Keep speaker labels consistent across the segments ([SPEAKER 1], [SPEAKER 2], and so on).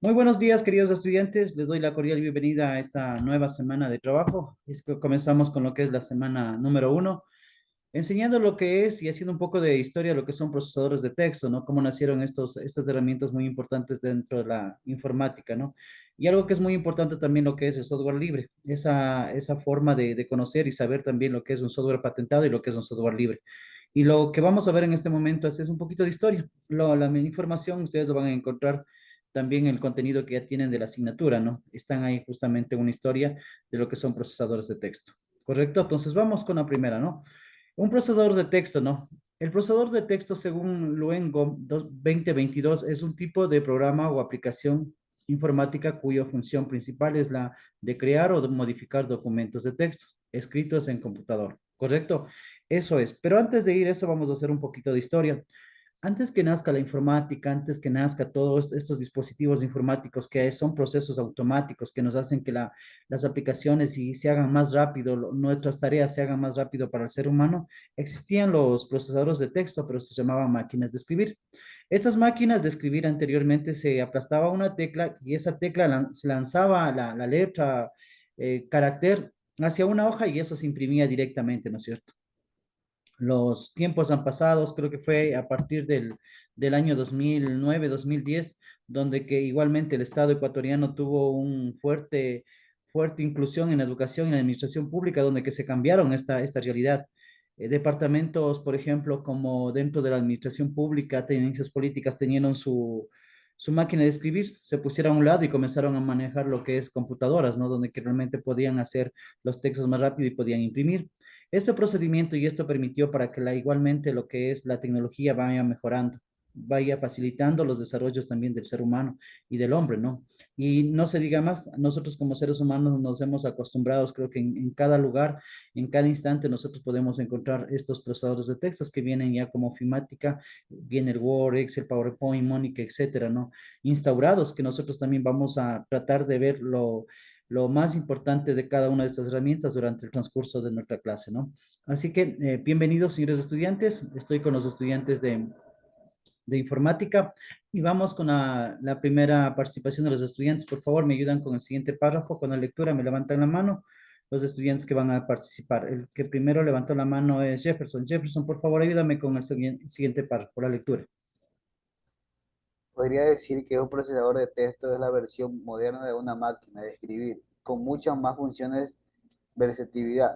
[SPEAKER 1] Muy buenos días, queridos estudiantes. Les doy la cordial bienvenida a esta nueva semana de trabajo. Es que comenzamos con lo que es la semana número uno, enseñando lo que es y haciendo un poco de historia, lo que son procesadores de texto, ¿no? Cómo nacieron estas herramientas muy importantes dentro de la informática, ¿no? Y algo que es muy importante también lo que es el software libre, esa forma de conocer y saber también lo que es un software patentado y lo que es un software libre. Y lo que vamos a ver en este momento es un poquito de historia. La información ustedes lo van a encontrar también en el contenido que ya tienen de la asignatura, ¿no? Están ahí justamente una historia de lo que son procesadores de texto. ¿Correcto? Entonces vamos con la primera, ¿no? Un procesador de texto, ¿no? El procesador de texto, según Luengo 2022, es un tipo de programa o aplicación informática cuya función principal es la de crear o de modificar documentos de texto escritos en computador, ¿correcto? Eso es. Pero antes de ir a eso, vamos a hacer un poquito de historia. Antes que nazca la informática, antes que nazca todos estos dispositivos informáticos que son procesos automáticos que nos hacen que las aplicaciones se hagan más rápido, nuestras tareas se hagan más rápido para el ser humano, existían los procesadores de texto, pero se llamaban máquinas de escribir. Estas máquinas de escribir anteriormente se aplastaba una tecla y esa tecla se lanzaba la letra, carácter hacia una hoja y eso se imprimía directamente, ¿no es cierto? Los tiempos han pasado, creo que fue a partir del año 2009, 2010, donde que igualmente el Estado ecuatoriano tuvo un fuerte inclusión en la educación y en la administración pública, donde que se cambiaron esta realidad. Departamentos, por ejemplo, como dentro de la administración pública, tenencias políticas tenían su máquina de escribir, se pusieron a un lado y comenzaron a manejar lo que es computadoras, ¿no? Donde que realmente podían hacer los textos más rápido y podían imprimir. Este procedimiento y esto permitió para que igualmente lo que es la tecnología vaya mejorando, vaya facilitando los desarrollos también del ser humano y del hombre, ¿no? Y no se diga más, nosotros como seres humanos nos hemos acostumbrado, creo que en cada lugar, en cada instante nosotros podemos encontrar estos procesadores de textos que vienen ya como ofimática, viene el Word, Excel, PowerPoint, Mónica, etcétera, ¿no? Instaurados que nosotros también vamos a tratar de ver lo más importante de cada una de estas herramientas durante el transcurso de nuestra clase, ¿no? Así que bienvenidos, señores estudiantes. Estoy con los estudiantes de informática y vamos con la primera participación de los estudiantes. Por favor, me ayudan con el siguiente párrafo, con la lectura, me levantan la mano los estudiantes que van a participar. El que primero levantó la mano es Jefferson. Jefferson, por favor, ayúdame con el siguiente párrafo, la lectura.
[SPEAKER 2] Podría decir que un procesador de texto es la versión moderna de una máquina de escribir, con muchas más funciones versatilidad.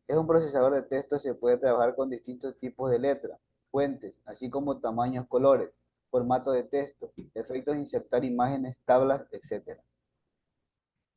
[SPEAKER 2] Es un procesador de texto, se puede trabajar con distintos tipos de letras, fuentes, así como tamaños, colores, formato de texto, efectos de insertar imágenes, tablas, etc.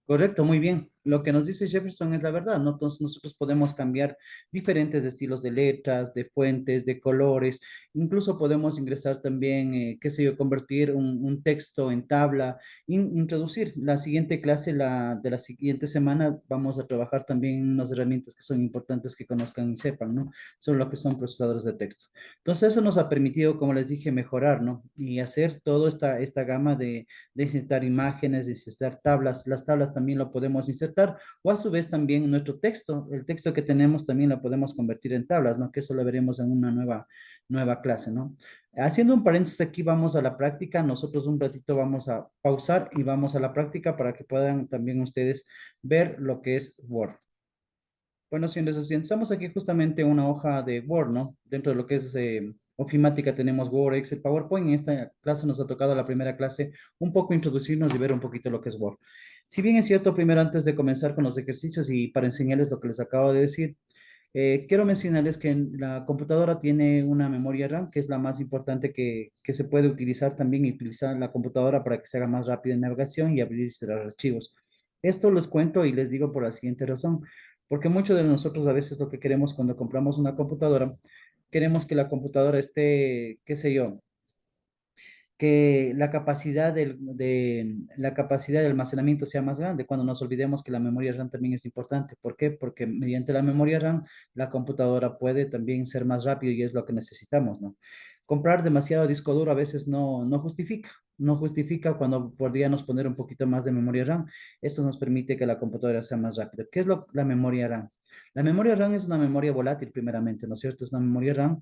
[SPEAKER 1] Correcto, muy bien. Lo que nos dice Jefferson es la verdad, ¿no? Entonces nosotros podemos cambiar diferentes estilos de letras, de fuentes, de colores, incluso podemos ingresar también, qué sé yo, convertir un texto en tabla, introducir. La siguiente clase, de la siguiente semana, vamos a trabajar también en unas herramientas que son importantes que conozcan y sepan, ¿no? Sobre lo que son procesadores de texto. Entonces eso nos ha permitido, como les dije, mejorar, ¿no? Y hacer toda esta gama de insertar imágenes, de insertar tablas. Las tablas también lo podemos insertar o a su vez también nuestro texto, el texto que tenemos también lo podemos convertir en tablas, ¿no? Que eso lo veremos en una nueva clase, ¿no? Haciendo un paréntesis aquí, vamos a la práctica. Nosotros un ratito vamos a pausar y vamos a la práctica para que puedan también ustedes ver lo que es Word. Bueno, señores estudiantes, estamos aquí justamente en una hoja de Word, ¿no? Dentro de lo que es ofimática tenemos Word, Excel, PowerPoint. En esta clase nos ha tocado la primera clase un poco introducirnos y ver un poquito lo que es Word. Si bien es cierto, primero antes de comenzar con los ejercicios y para enseñarles lo que les acabo de decir, quiero mencionarles que la computadora tiene una memoria RAM, que es la más importante que se puede utilizar también y utilizar la computadora para que se haga más rápido en navegación y abrir y cerrar archivos. Esto les cuento y les digo por la siguiente razón, porque muchos de nosotros a veces lo que queremos cuando compramos una computadora, queremos que la computadora esté, qué sé yo, que la capacidad de almacenamiento sea más grande, cuando nos olvidemos que la memoria RAM también es importante. ¿Por qué? Porque mediante la memoria RAM, la computadora puede también ser más rápido y es lo que necesitamos, ¿no? Comprar demasiado disco duro a veces no justifica cuando podríamos poner un poquito más de memoria RAM. Eso nos permite que la computadora sea más rápida. ¿Qué es la memoria RAM? La memoria RAM es una memoria volátil primeramente, ¿no es cierto? Es una memoria RAM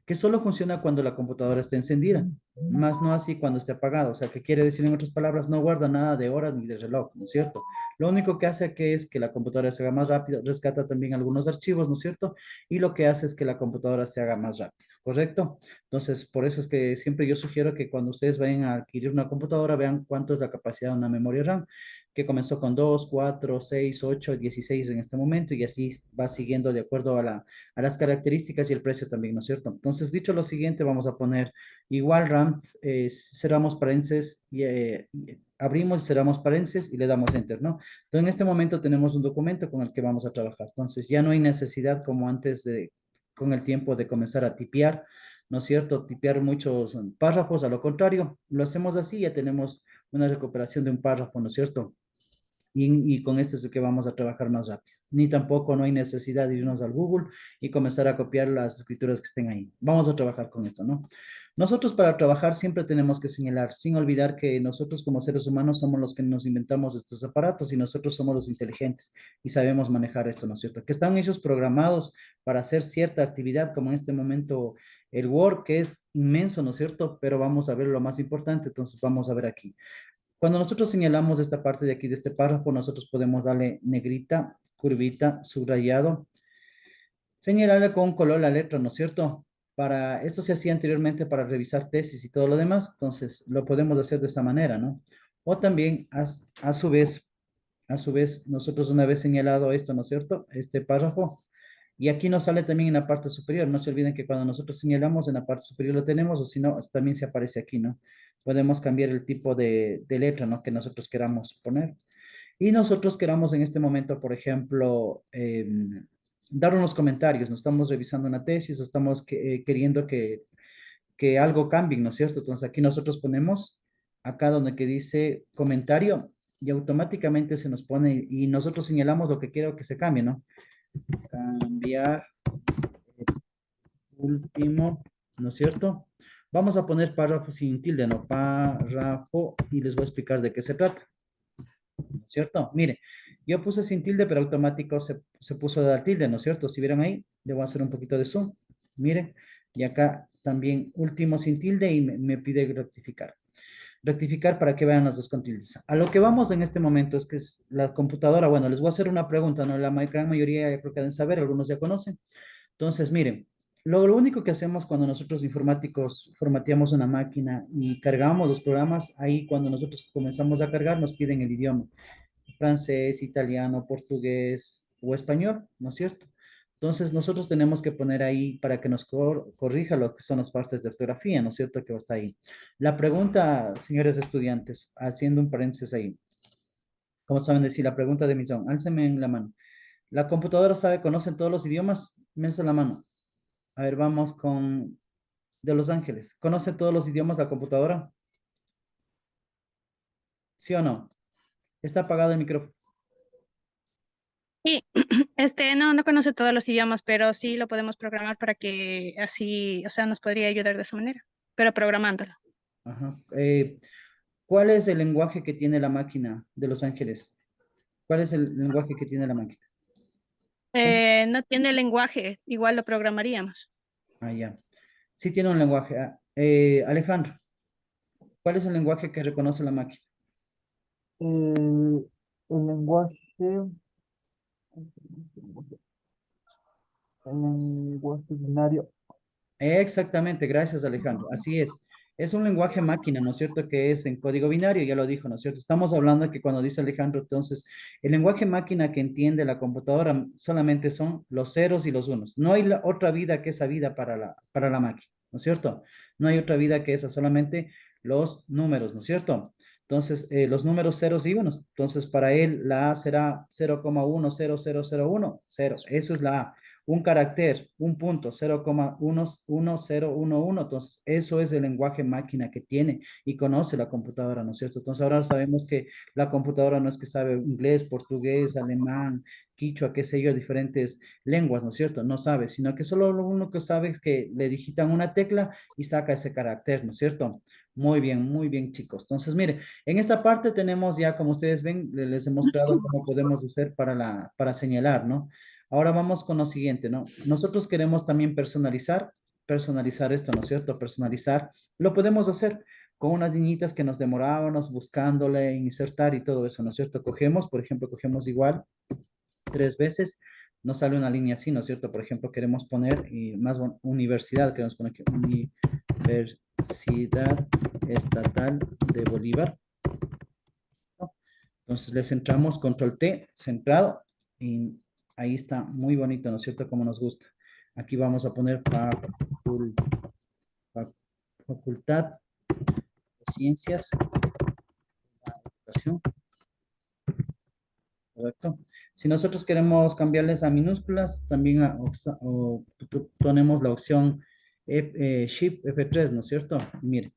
[SPEAKER 1] que solo funciona cuando la computadora está encendida, más no así cuando esté apagada. O sea, que quiere decir en otras palabras, no guarda nada de horas ni de reloj, ¿no es cierto? Lo único que hace que es que la computadora se haga más rápido, rescata también algunos archivos, ¿no es cierto? Y lo que hace es que la computadora se haga más rápido, ¿correcto? Entonces, por eso es que siempre yo sugiero que cuando ustedes vayan a adquirir una computadora, vean cuánto es la capacidad de una memoria RAM, que comenzó con 2, 4, 6, 8, 16 en este momento, y así va siguiendo de acuerdo a las características y el precio también, ¿no es cierto? Entonces, dicho lo siguiente, vamos a poner igual RAM, cerramos paréntesis y abrimos y cerramos paréntesis y le damos enter, ¿no? Entonces, en este momento tenemos un documento con el que vamos a trabajar. Entonces, ya no hay necesidad como antes de, con el tiempo de comenzar a tipear, ¿no es cierto? Tipear muchos párrafos, a lo contrario, lo hacemos así, ya tenemos una recuperación de un párrafo, ¿no es cierto? Y con este es el que vamos a trabajar más rápido. Ni tampoco no hay necesidad de irnos al Google y comenzar a copiar las escrituras que estén ahí. Vamos a trabajar con esto, ¿no? Nosotros para trabajar siempre tenemos que señalar, sin olvidar que nosotros como seres humanos somos los que nos inventamos estos aparatos y nosotros somos los inteligentes y sabemos manejar esto, ¿no es cierto? Que están ellos programados para hacer cierta actividad, como en este momento el Word, que es inmenso, ¿no es cierto? Pero vamos a ver lo más importante, entonces vamos a ver aquí. Cuando nosotros señalamos esta parte de aquí, de este párrafo, nosotros podemos darle negrita, curvita, subrayado, señalarle con un color la letra, ¿no es cierto? Para, esto se hacía anteriormente para revisar tesis y todo lo demás, entonces lo podemos hacer de esa manera, ¿no? O también, a su vez, nosotros una vez señalado esto, ¿no es cierto? Este párrafo, y aquí nos sale también en la parte superior. No se olviden que cuando nosotros señalamos en la parte superior lo tenemos, o si no, también se aparece aquí, ¿no? Podemos cambiar el tipo de letra, ¿no? Que nosotros queramos poner. Y nosotros queramos en este momento, por ejemplo, dar unos comentarios. No estamos revisando una tesis o estamos queriendo que algo cambie, ¿no es cierto? Entonces aquí nosotros ponemos acá donde que dice comentario y automáticamente se nos pone y nosotros señalamos lo que quiero que se cambie, ¿no? Cambiar último, ¿no es cierto? Vamos a poner párrafo sin tilde, ¿no? Párrafo, y les voy a explicar de qué se trata, ¿no es cierto? Mire, yo puse sin tilde, pero automático se puso de tilde, ¿no es cierto? Si vieron ahí, le voy a hacer un poquito de zoom, miren, y acá también último sin tilde y me pide rectificar. Rectificar para que vean las dos con tildes. A lo que vamos en este momento es que es la computadora, bueno, les voy a hacer una pregunta, ¿no? La gran mayoría ya creo que deben saber, algunos ya conocen. Entonces, miren, lo único que hacemos cuando nosotros informáticos formateamos una máquina y cargamos los programas, ahí cuando nosotros comenzamos a cargar nos piden el idioma, francés, italiano, portugués o español, ¿no es cierto? Entonces, nosotros tenemos que poner ahí para que nos corrija lo que son las partes de ortografía, ¿no es cierto? Que está ahí. La pregunta, señores estudiantes, haciendo un paréntesis ahí, ¿cómo saben decir la pregunta de Millón? Álcenme en la mano. ¿La computadora sabe, conocen todos los idiomas? Mensa la mano. A ver, vamos con de Los Ángeles. ¿Conoce todos los idiomas la computadora? ¿Sí o no? Está apagado el micrófono.
[SPEAKER 3] Sí, no conoce todos los idiomas, pero sí lo podemos programar para que así, o sea, nos podría ayudar de esa manera, pero programándolo.
[SPEAKER 1] Ajá. ¿Cuál es el lenguaje que tiene la máquina de Los Ángeles? ¿Cuál es el lenguaje que tiene la máquina?
[SPEAKER 3] No tiene lenguaje, igual lo programaríamos.
[SPEAKER 1] Ah, ya. Sí tiene un lenguaje. Ah, Alejandro, ¿cuál es el lenguaje que reconoce la máquina?
[SPEAKER 4] El, el lenguaje, el lenguaje binario.
[SPEAKER 1] Exactamente, gracias Alejandro. Así es. Es un lenguaje máquina, ¿no es cierto? Que es en código binario, ya lo dijo, ¿no es cierto? Estamos hablando de que cuando dice Alejandro, entonces, el lenguaje máquina que entiende la computadora solamente son los ceros y los unos. No hay otra vida que esa vida para la máquina, ¿no es cierto? No hay otra vida que esa, solamente los números, ¿no es cierto? Entonces, los números ceros y unos. Entonces, para él, la A será 0,10001, cero. Eso es la A, un carácter, un punto, 0,11011. Entonces, eso es el lenguaje máquina que tiene y conoce la computadora, ¿no es cierto? Entonces, ahora sabemos que la computadora no es que sabe inglés, portugués, alemán, quichua, qué sé yo, diferentes lenguas, ¿no es cierto? No sabe, sino que solo lo único que sabe es que le digitan una tecla y saca ese carácter, ¿no es cierto? Muy bien, chicos. Entonces, mire, en esta parte tenemos ya, como ustedes ven, les he mostrado cómo podemos hacer para señalar, ¿no? Ahora vamos con lo siguiente, ¿no? Nosotros queremos también personalizar. personalizar esto, ¿no es cierto? Personalizar, lo podemos hacer con unas niñitas que nos demorábamos buscándole, insertar y todo eso, ¿no es cierto? Cogemos, por ejemplo, cogemos igual 3 veces, nos sale una línea así, ¿no es cierto? Por ejemplo, queremos poner y más universidad, queremos poner aquí, Universidad Estatal de Bolívar, ¿no? Entonces le centramos, control T, centrado, y ahí está, muy bonito, ¿no es cierto? Como nos gusta. Aquí vamos a poner Facultad de Ciencias de la Educación, ¿correcto? Si nosotros queremos cambiarles a minúsculas, también ponemos la opción Shift F3, ¿no es cierto? Mire,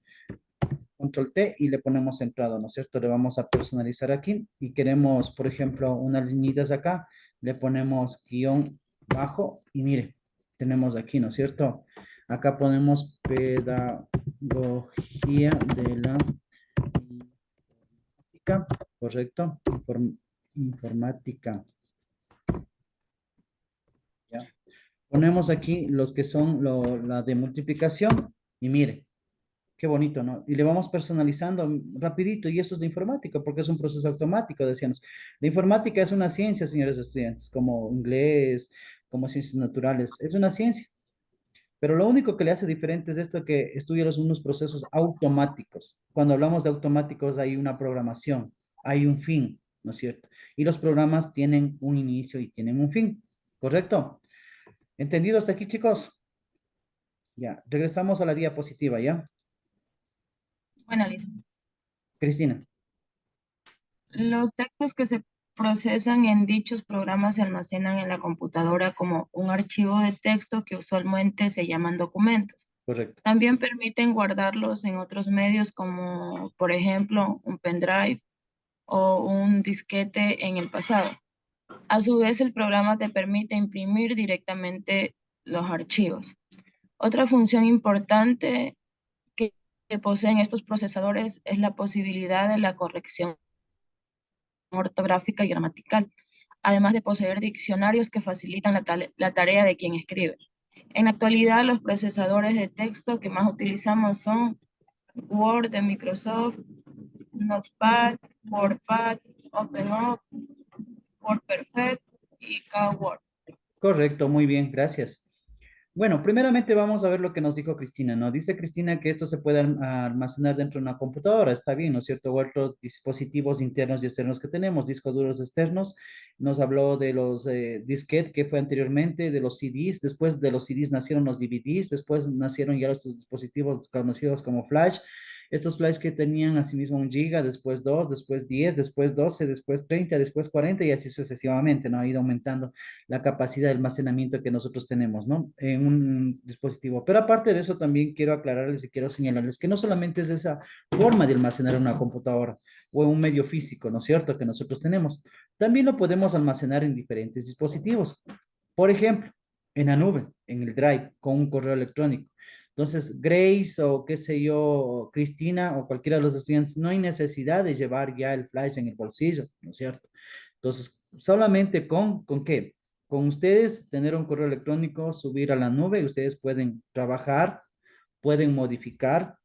[SPEAKER 1] control T y le ponemos centrado, ¿no es cierto? Le vamos a personalizar aquí y queremos, por ejemplo, unas líneas acá, le ponemos guión bajo y mire, tenemos aquí, ¿no es cierto? Acá ponemos pedagogía de la informática, ¿correcto? Informática. ¿Ya? Ponemos aquí los que son la de multiplicación y mire, qué bonito, ¿no? Y le vamos personalizando rapidito, y eso es de informática, porque es un proceso automático, decíamos. La informática es una ciencia, señores estudiantes, como inglés, como ciencias naturales, es una ciencia. Pero lo único que le hace diferente es esto que estudia unos procesos automáticos. Cuando hablamos de automáticos hay una programación, hay un fin, ¿no es cierto? Y los programas tienen un inicio y tienen un fin, ¿correcto? ¿Entendido hasta aquí, chicos? Ya, regresamos a la diapositiva, ¿ya?
[SPEAKER 5] Bueno, Lisa,
[SPEAKER 1] Cristina.
[SPEAKER 5] los textos que se procesan en dichos programas se almacenan en la computadora como un archivo de texto que usualmente se llaman documentos.
[SPEAKER 1] Correcto.
[SPEAKER 5] También permiten guardarlos en otros medios como, por ejemplo, un pendrive o un disquete en el pasado. A su vez, el programa te permite imprimir directamente los archivos. Otra función importante que, que poseen estos procesadores es la posibilidad de la corrección ortográfica y gramatical, además de poseer diccionarios que facilitan la tarea de quien escribe. En la actualidad, los procesadores de texto que más utilizamos son Word de Microsoft, Notepad, WordPad, OpenOffice, WordPerfect y KWord.
[SPEAKER 1] Correcto, muy bien, gracias. Bueno, primeramente vamos a ver lo que nos dijo Cristina, ¿no? Dice Cristina que esto se puede almacenar dentro de una computadora, está bien, ¿no es cierto? O otros dispositivos internos y externos que tenemos, discos duros externos. Nos habló de los disquetes que fue anteriormente, de los CDs, después de los CDs nacieron los DVDs, después nacieron ya estos dispositivos conocidos como flash. Estos flash que tenían asimismo 1 GB, después 2, después 10, después 12, después 30, después 40 y así sucesivamente, ¿no? Ha ido aumentando la capacidad de almacenamiento que nosotros tenemos, ¿no? En un dispositivo. Pero aparte de eso, también quiero aclararles y quiero señalarles que no solamente es esa forma de almacenar en una computadora o en un medio físico, ¿no es cierto?, que nosotros tenemos. También lo podemos almacenar en diferentes dispositivos. Por ejemplo, en la nube, en el Drive, con un correo electrónico. Entonces, Grace o qué sé yo, Cristina o cualquiera de los estudiantes, no hay necesidad de llevar ya el flash en el bolsillo, ¿no es cierto? Entonces, solamente ¿con qué? Con ustedes tener un correo electrónico, subir a la nube, y ustedes pueden trabajar, pueden modificar,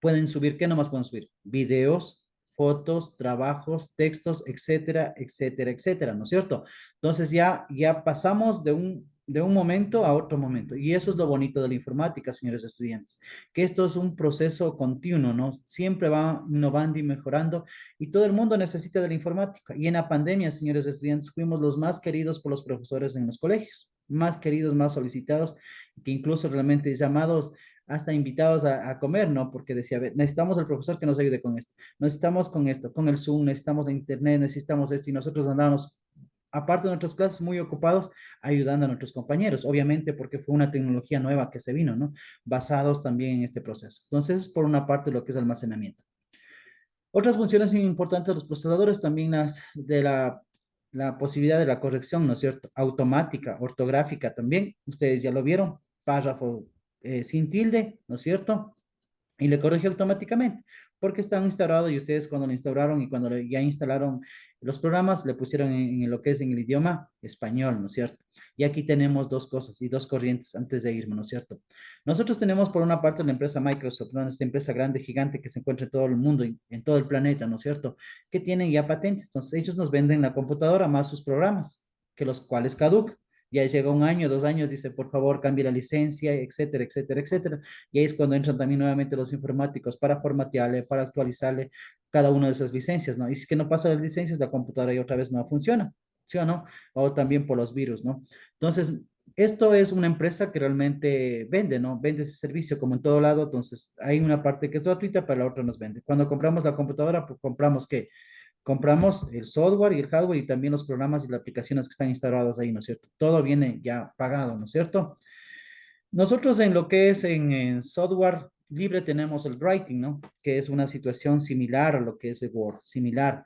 [SPEAKER 1] pueden subir, ¿qué nomás pueden subir? Videos, fotos, trabajos, textos, etcétera, etcétera, etcétera, ¿no es cierto? Entonces ya pasamos de un momento a otro momento. Y eso es lo bonito de la informática, señores estudiantes, que esto es un proceso continuo, ¿no? Siempre va innovando y mejorando y todo el mundo necesita de la informática. Y en la pandemia, señores estudiantes, fuimos los más queridos por los profesores en los colegios, más queridos, más solicitados, que incluso realmente llamados hasta invitados a comer, ¿no? Porque decía, "A ver, necesitamos al profesor que nos ayude con esto, necesitamos con esto, con el Zoom, necesitamos la internet, necesitamos esto", y nosotros andábamos, aparte de nuestras clases, muy ocupados ayudando a nuestros compañeros, obviamente porque fue una tecnología nueva que se vino, ¿no? Basados también en este proceso. Entonces, por una parte, lo que es almacenamiento. Otras funciones importantes de los procesadores también las de la posibilidad de la corrección, ¿no es cierto? Automática, ortográfica también. Ustedes ya lo vieron, párrafo sin tilde, ¿no es cierto? Y le corrige automáticamente. porque están instaurados y ustedes cuando lo instauraron y cuando ya instalaron los programas, le pusieron en lo que es en el idioma español, ¿no es cierto? Y aquí tenemos dos cosas y dos corrientes antes de irme, ¿no es cierto? Nosotros tenemos por una parte la empresa Microsoft, ¿no? Esta empresa grande, gigante que se encuentra en todo el mundo y en todo el planeta, ¿no es cierto? Que tienen ya patentes. Entonces ellos nos venden la computadora más sus programas, que los cuales caducan. Ya llega un año, 2 años, dice, por favor, cambie la licencia, etcétera, etcétera, etcétera. Y ahí es cuando entran también nuevamente los informáticos para formatearle, para actualizarle cada una de esas licencias, ¿no? Y si es que no pasa las licencias, la computadora y otra vez no funciona, ¿sí o no? O también por los virus, ¿no? Entonces, esto es una empresa que realmente vende, ¿no? Vende ese servicio como en todo lado, entonces hay una parte que es gratuita, pero la otra nos vende. Cuando compramos la computadora, pues compramos ¿qué? Compramos el software y el hardware y también los programas y las aplicaciones que están instalados ahí, ¿no es cierto? Todo viene ya pagado, ¿no es cierto? Nosotros en lo que es en software libre tenemos el writing, ¿no? Que es una situación similar a lo que es el Word, similar.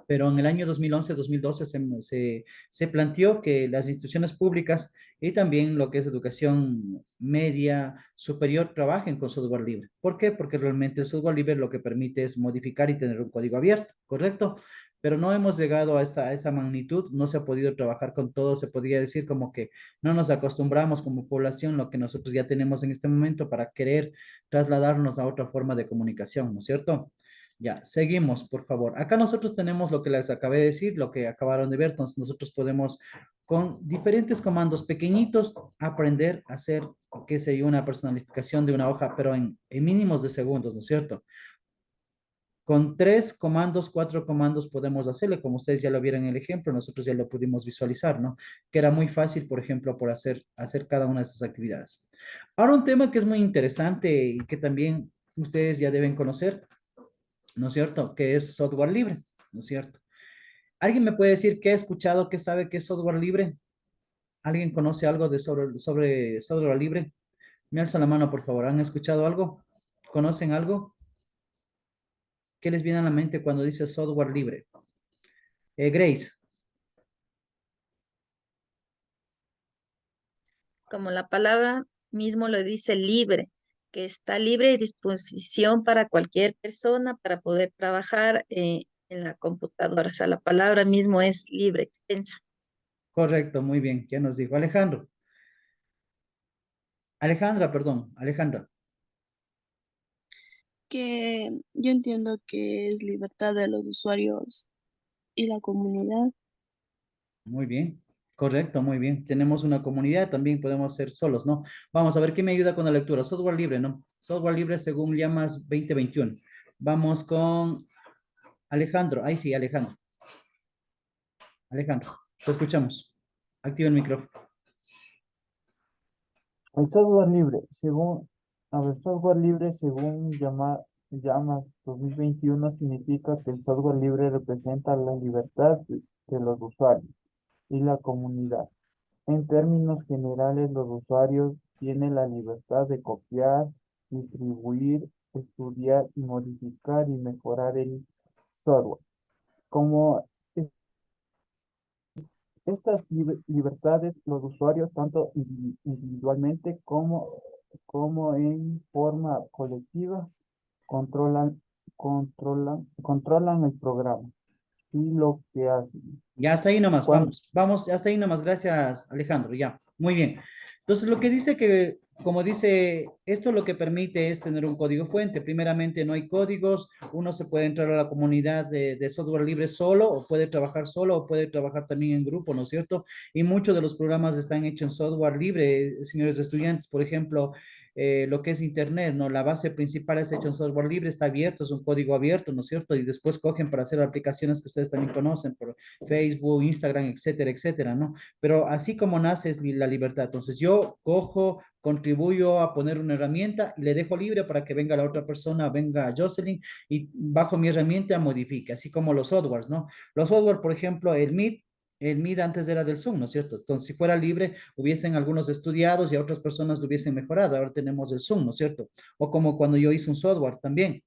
[SPEAKER 1] Pero en el año 2011-2012 se planteó que las instituciones públicas y también lo que es educación media superior trabajen con software libre. ¿Por qué? Porque realmente el software libre lo que permite es modificar y tener un código abierto, ¿correcto? Pero no hemos llegado a esa magnitud, no se ha podido trabajar con todo, se podría decir como que no nos acostumbramos como población lo que nosotros ya tenemos en este momento para querer trasladarnos a otra forma de comunicación, ¿no es cierto? Ya, seguimos, por favor. Acá nosotros tenemos lo que les acabé de decir, lo que acabaron de ver. Entonces, nosotros podemos, con diferentes comandos pequeñitos, aprender a hacer, qué sé yo, una personalización de una hoja, pero en mínimos de segundos, ¿no es cierto? Con 3 comandos, 4 comandos podemos hacerle, como ustedes ya lo vieron en el ejemplo, nosotros ya lo pudimos visualizar, ¿no? Que era muy fácil, por ejemplo, por hacer cada una de esas actividades. Ahora un tema que es muy interesante y que también ustedes ya deben conocer, ¿no es cierto? Que es software libre, ¿no es cierto? ¿Alguien me puede decir qué ha escuchado, qué sabe qué es software libre? ¿Alguien conoce algo de sobre software libre? Me alza la mano, por favor. ¿Han escuchado algo? ¿Conocen algo? ¿Qué les viene a la mente cuando dice software libre? Grace,
[SPEAKER 6] Como la palabra mismo lo dice, libre, que está libre de disposición para cualquier persona para poder trabajar en la computadora. O sea, la palabra mismo es libre, extensa.
[SPEAKER 1] correcto, muy bien. Ya nos dijo Alejandro. Alejandra, perdón, Alejandra.
[SPEAKER 7] Que yo entiendo que es libertad de los usuarios y la comunidad.
[SPEAKER 1] Muy bien, correcto, muy bien. Tenemos una comunidad, también podemos ser solos, ¿no? Vamos a ver qué me ayuda con la lectura. Software libre, ¿no? Software libre según llamas 2021. Vamos con Alejandro. Ahí sí, Alejandro. Alejandro, te escuchamos. Activa el micrófono.
[SPEAKER 4] El software libre, según, a ver, software libre según llamas 2021 significa que el software libre representa la libertad de los usuarios y la comunidad. En términos generales, los usuarios tienen la libertad de copiar, distribuir, estudiar y modificar y mejorar el software. Como estas libertades, los usuarios, tanto individualmente como en forma colectiva, controlan, controlan el programa y lo que hacen.
[SPEAKER 1] Ya hasta ahí nomás,
[SPEAKER 4] Cuando,
[SPEAKER 1] vamos, hasta ahí nomás, gracias Alejandro, ya, muy bien. Entonces, lo que dice que, como dice, esto lo que permite es tener un código fuente. Primeramente, no hay códigos, uno se puede entrar a la comunidad de software libre solo, o puede trabajar solo, o puede trabajar también en grupo, ¿no es cierto? Y muchos de los programas están hechos en software libre, señores estudiantes, por ejemplo, lo que es Internet, ¿no? La base principal es hecho en software libre, está abierto, es un código abierto, ¿no es cierto? Y después cogen para hacer aplicaciones que ustedes también conocen, por Facebook, Instagram, etcétera, etcétera, ¿no? Pero así como nace es la libertad. Entonces yo cojo, contribuyo a poner una herramienta y le dejo libre para que venga la otra persona, venga Jocelyn y bajo mi herramienta modifique, así como los softwares, ¿no? Los software, por ejemplo, el Meet antes era del Zoom, ¿no es cierto? Entonces, si fuera libre, hubiesen algunos estudiados y a otras personas lo hubiesen mejorado. Ahora tenemos el Zoom, ¿no es cierto? O como cuando yo hice un software también.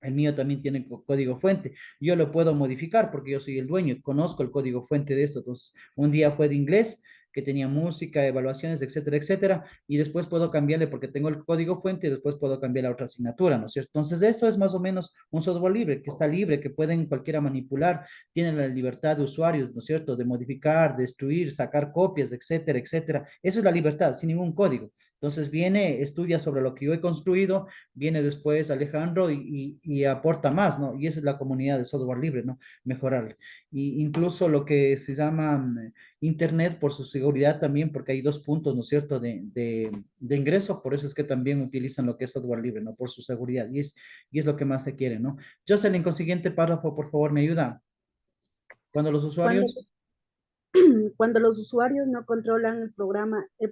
[SPEAKER 1] El mío también tiene código fuente. Yo lo puedo modificar porque yo soy el dueño, conozco el código fuente de esto. Entonces, un día fue de inglés, que tenía música, evaluaciones, etcétera, etcétera, y después puedo cambiarle porque tengo el código fuente y después puedo cambiar la otra asignatura, ¿no es cierto? Entonces, eso es más o menos un software libre, que está libre, que pueden cualquiera manipular, tiene la libertad de usuarios, ¿no es cierto?, de modificar, destruir, sacar copias, etcétera, etcétera. Esa es la libertad, sin ningún código. Entonces viene, estudia sobre lo que yo he construido, viene después Alejandro y aporta más, ¿no? Y esa es la comunidad de software libre, ¿no? Mejorarle. Y incluso lo que se llama Internet por su seguridad también, porque hay dos puntos, ¿no es cierto?, de ingreso, por eso es que también utilizan lo que es software libre, ¿no? Por su seguridad, y es lo que más se quiere, ¿no? Jocelyn, con siguiente párrafo, por favor, me ayuda. Cuando los
[SPEAKER 8] Cuando,
[SPEAKER 1] usuarios,
[SPEAKER 8] cuando los usuarios no controlan el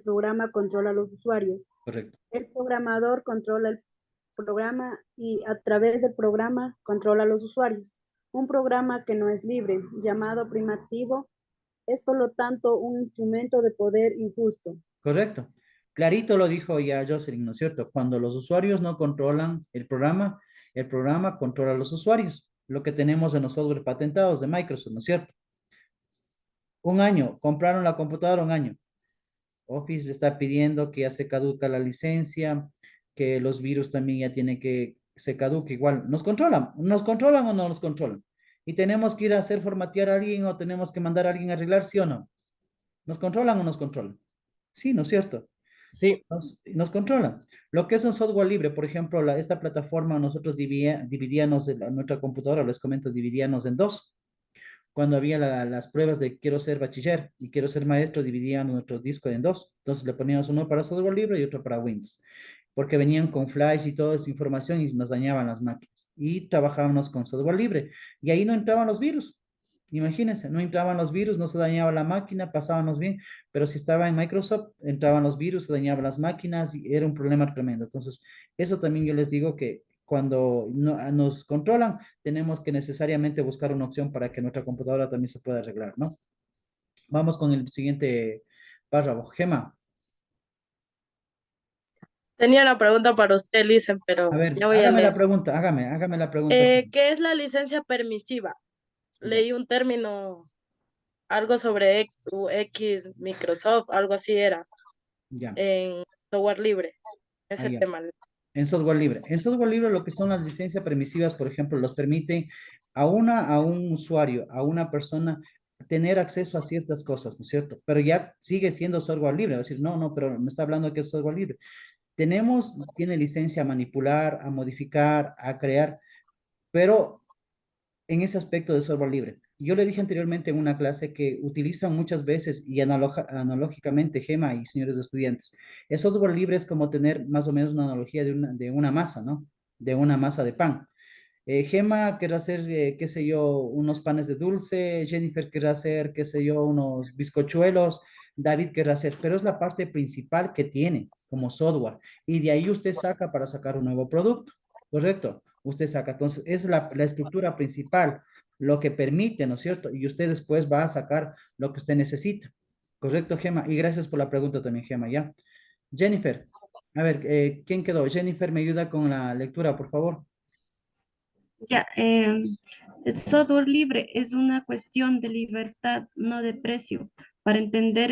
[SPEAKER 8] programa controla a los usuarios.
[SPEAKER 1] correcto,
[SPEAKER 8] El programador controla el programa y a través del programa controla a los usuarios. Un programa que no es libre, llamado primitivo, es por lo tanto un instrumento de poder injusto.
[SPEAKER 1] correcto. Clarito lo dijo ya Jocelyn, ¿no es cierto? Cuando los usuarios no controlan el programa controla a los usuarios. Lo que tenemos en los software patentados de Microsoft, ¿no es cierto? Un año, compraron la computadora un año. Office está pidiendo que ya se caduca la licencia, que los virus también ya tienen que se caduque igual. ¿Nos controlan o no nos controlan? Y tenemos que ir a hacer formatear a alguien o tenemos que mandar a alguien a arreglar, ¿sí o no? ¿Nos controlan o nos controlan? Sí, ¿no es cierto?
[SPEAKER 9] Sí,
[SPEAKER 1] Nos controlan. Lo que es un software libre, por ejemplo, esta plataforma, nosotros dividíamos nuestra computadora, les comento, dividíamos en dos. Cuando había las pruebas de quiero ser bachiller y quiero ser maestro, dividían nuestro disco en dos. Entonces le poníamos uno para software libre y otro para Windows, porque venían con flash y toda esa información y nos dañaban las máquinas. Y trabajábamos con software libre y ahí no entraban los virus. Imagínense, no entraban los virus, no se dañaba la máquina, pasábamos bien, pero si estaba en Microsoft, entraban los virus, se dañaban las máquinas y era un problema tremendo. Entonces, eso también yo les digo que cuando nos controlan, tenemos que necesariamente buscar una opción para que nuestra computadora también se pueda arreglar, ¿no? Vamos con el siguiente párrafo. Gema,
[SPEAKER 9] tenía la pregunta para usted, Lisen,
[SPEAKER 1] a
[SPEAKER 9] pero
[SPEAKER 1] ver,
[SPEAKER 9] ya voy a
[SPEAKER 1] hágame la
[SPEAKER 9] leer.
[SPEAKER 1] pregunta, hágame la pregunta.
[SPEAKER 9] ¿Qué es la licencia permisiva?
[SPEAKER 1] Ya,
[SPEAKER 9] Leí un término, algo sobre X, Microsoft, algo así era,
[SPEAKER 1] ya,
[SPEAKER 9] en software libre, ese
[SPEAKER 1] ya.
[SPEAKER 9] tema.
[SPEAKER 1] En software libre. En software libre lo que son las licencias permisivas, por ejemplo, los permiten a un usuario, a una persona tener acceso a ciertas cosas, ¿no es cierto? Pero ya sigue siendo software libre. Va a decir, no, no, pero me está hablando que es software libre. Tiene licencia a manipular, a modificar, a crear, pero en ese aspecto de software libre. Yo le dije anteriormente en una clase que utilizan muchas veces y analógicamente, Gema y señores estudiantes, el software libre es como tener más o menos una analogía de una masa, ¿no? De una masa de pan. Gema querrá hacer, qué sé yo, unos panes de dulce, Jennifer querrá hacer, qué sé yo, unos bizcochuelos, David querrá hacer, pero es la parte principal que tiene como software. Y de ahí usted saca para sacar un nuevo producto, ¿correcto? Usted saca, entonces, es la estructura principal, lo que permite, ¿no es cierto? Y usted después va a sacar lo que usted necesita, ¿correcto, Gema? Y gracias por la pregunta también, Gema, ¿ya? Jennifer, a ver, ¿quién quedó? Jennifer, ¿me ayuda con la lectura, por favor?
[SPEAKER 10] Ya, el software libre es una cuestión de libertad, no de precio. Para entender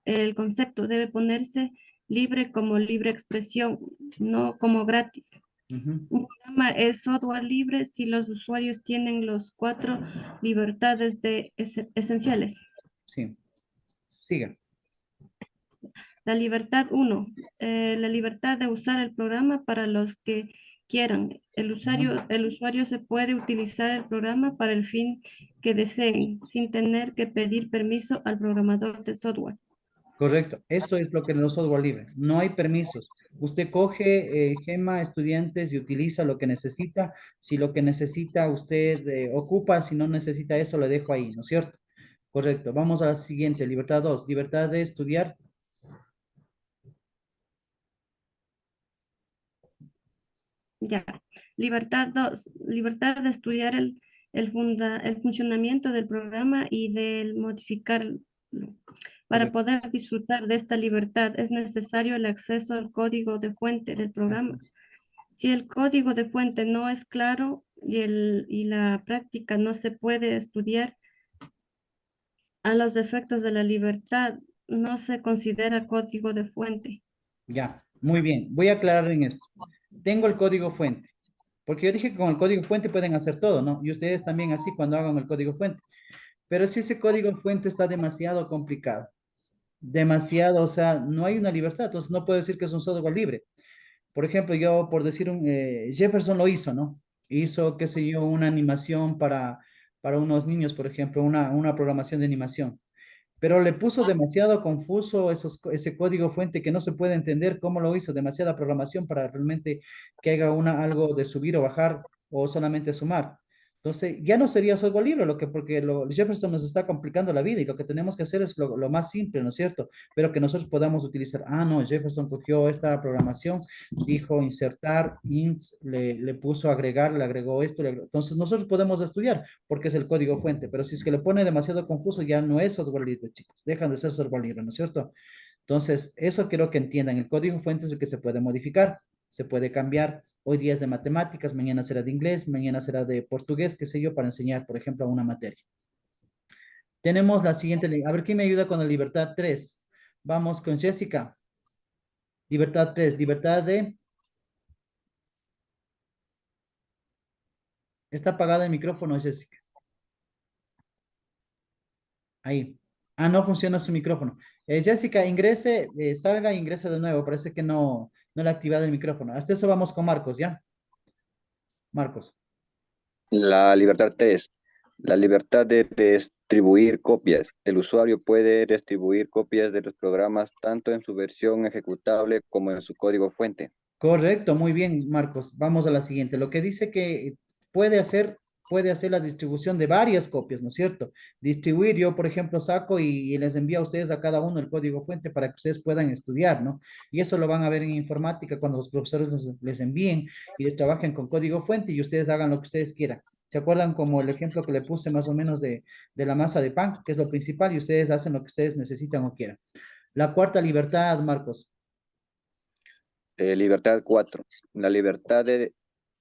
[SPEAKER 10] el concepto debe ponerse libre como libre expresión, no como gratis.
[SPEAKER 1] Ujú.
[SPEAKER 10] Un programa es software libre si los usuarios tienen los cuatro libertades esenciales.
[SPEAKER 1] Sí, siga.
[SPEAKER 10] La libertad 1, la libertad de usar el programa para los que quieran. El usuario se puede utilizar el programa para el fin que deseen, sin tener que pedir permiso al programador de software.
[SPEAKER 1] Correcto, eso es lo que es el software libre. No hay permisos. Usted coge, Gema, estudiantes y utiliza lo que necesita. Si lo que necesita usted ocupa, si no necesita eso, lo dejo ahí, ¿no es cierto? Correcto. Vamos a la siguiente, libertad 2, libertad de estudiar.
[SPEAKER 10] Ya. Libertad 2, libertad de estudiar el funcionamiento del programa y de modificarlo. Para
[SPEAKER 1] Correcto.
[SPEAKER 10] poder disfrutar de esta libertad es necesario el acceso al código de fuente del
[SPEAKER 1] Así
[SPEAKER 10] programa.
[SPEAKER 1] es.
[SPEAKER 10] Si el código de fuente no es claro y la práctica no se puede estudiar a los efectos de la libertad, no se considera código de fuente.
[SPEAKER 1] Ya, muy bien. Voy a aclarar en esto. Tengo el código fuente, porque yo dije que con el código fuente pueden hacer todo, ¿no? Y ustedes también así cuando hagan el código fuente. Pero si ese código fuente está demasiado complicado, demasiado, o sea, no hay una libertad, entonces no puedo decir que es un software libre. Por ejemplo, yo por decir Jefferson lo hizo, ¿no? Hizo, qué sé yo, una animación para unos niños, por ejemplo, una programación de animación, pero le puso demasiado confuso ese código fuente que no se puede entender cómo lo hizo, demasiada programación para realmente que haga algo de subir o bajar o solamente sumar. Entonces, ya no sería software libre, porque Jefferson nos está complicando la vida y lo que tenemos que hacer es lo más simple, ¿no es cierto? Pero que nosotros podamos utilizar, no, Jefferson cogió esta programación, dijo insertar, le puso agregar, le agregó esto, entonces nosotros podemos estudiar porque es el código fuente, pero si es que le pone demasiado confuso, ya no es software libre, chicos, dejan de ser software libre, ¿no es cierto? Entonces, eso quiero que entiendan, el código fuente es el que se puede modificar, se puede cambiar. Hoy día es de matemáticas, mañana será de inglés, mañana será de portugués, qué sé yo, para enseñar, por ejemplo, una materia. Tenemos la siguiente ley. A ver, ¿quién me ayuda con la libertad 3? Vamos con Jessica. Libertad 3, libertad de... Está apagado el micrófono, Jessica. Ahí. No funciona su micrófono. Jessica, ingrese, salga e ingrese de nuevo. Parece que no le ha activado el micrófono. Hasta eso vamos con Marcos, ¿ya? Marcos.
[SPEAKER 11] La libertad 3. La libertad de distribuir copias. El usuario puede distribuir copias de los programas tanto en su versión ejecutable como en su código fuente.
[SPEAKER 1] Correcto, muy bien, Marcos. Vamos a la siguiente. Lo que dice que puede hacer la distribución de varias copias, ¿no es cierto? Distribuir, yo, por ejemplo, saco y les envío a ustedes a cada uno el código fuente para que ustedes puedan estudiar, ¿no? Y eso lo van a ver en informática cuando los profesores les envíen y trabajen con código fuente y ustedes hagan lo que ustedes quieran. ¿Se acuerdan como el ejemplo que le puse más o menos de la masa de pan, que es lo principal, y ustedes hacen lo que ustedes necesitan o quieran? La cuarta libertad, Marcos.
[SPEAKER 11] Libertad 4. La libertad de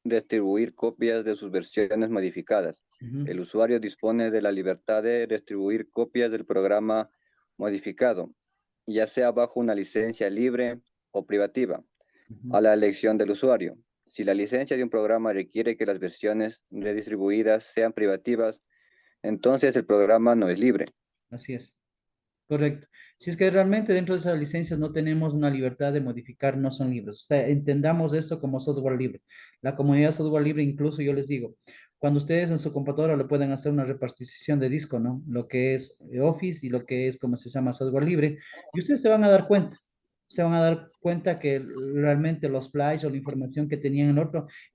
[SPEAKER 11] distribuir copias de sus versiones modificadas. El usuario dispone de la libertad de distribuir copias del programa modificado, ya sea bajo una licencia libre o privativa, a la elección del usuario. Si la licencia de un programa requiere que las versiones redistribuidas sean privativas, entonces el programa no es libre.
[SPEAKER 1] Así es. Correcto. Si es que realmente dentro de esas licencias no tenemos una libertad de modificar, no son libres. O sea, entendamos esto como software libre. La comunidad software libre, incluso yo les digo, cuando ustedes en su computadora le pueden hacer una repartición de disco, ¿no? Lo que es Office y lo que es, como se llama, software libre, y ustedes se van a dar cuenta. Se van a dar cuenta que realmente los plagios o la información que tenían en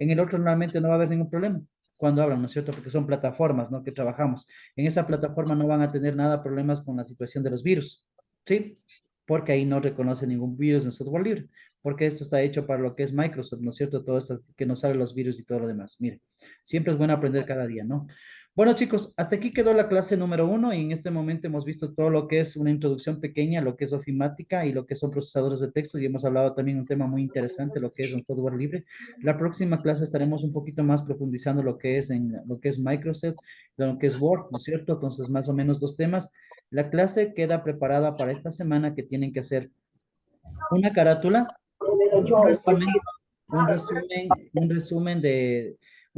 [SPEAKER 1] el otro realmente no va a haber ningún problema cuando hablan, ¿no es cierto? Porque son plataformas, ¿no? Que trabajamos. En esa plataforma no van a tener nada problemas con la situación de los virus, ¿sí? Porque ahí no reconoce ningún virus en software libre, porque esto está hecho para lo que es Microsoft, ¿no es cierto? Todo esto que nos salen los virus y todo lo demás. Mire, siempre es bueno aprender cada día, ¿no? Bueno, chicos, hasta aquí quedó la clase número 1 y en este momento hemos visto todo lo que es una introducción pequeña, lo que es ofimática y lo que son procesadores de texto y hemos hablado también un tema muy interesante, lo que es un software libre. La próxima clase estaremos un poquito más profundizando lo que es en lo que es Microsoft, lo que es Word, ¿no es cierto? Entonces, más o menos 2 temas. La clase queda preparada para esta semana que tienen que hacer una carátula, un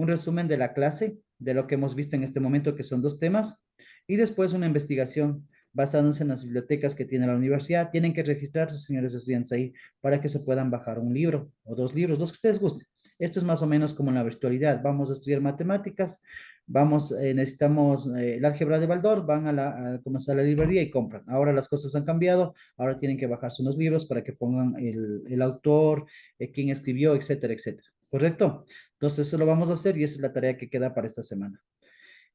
[SPEAKER 1] resumen de la clase, de lo que hemos visto en este momento, que son 2 temas, y después una investigación basándose en las bibliotecas que tiene la universidad. Tienen que registrarse, señores estudiantes, ahí para que se puedan bajar un libro o 2 libros, los que ustedes gusten. Esto es más o menos como en la virtualidad. Vamos a estudiar matemáticas, necesitamos el álgebra de Baldor, van a la librería y compran. Ahora las cosas han cambiado, ahora tienen que bajarse unos libros para que pongan el autor, quién escribió, etcétera, etcétera. ¿Correcto? Entonces eso lo vamos a hacer y esa es la tarea que queda para esta semana.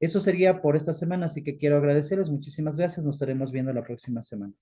[SPEAKER 1] Eso sería por esta semana, así que quiero agradecerles. Muchísimas gracias. Nos estaremos viendo la próxima semana.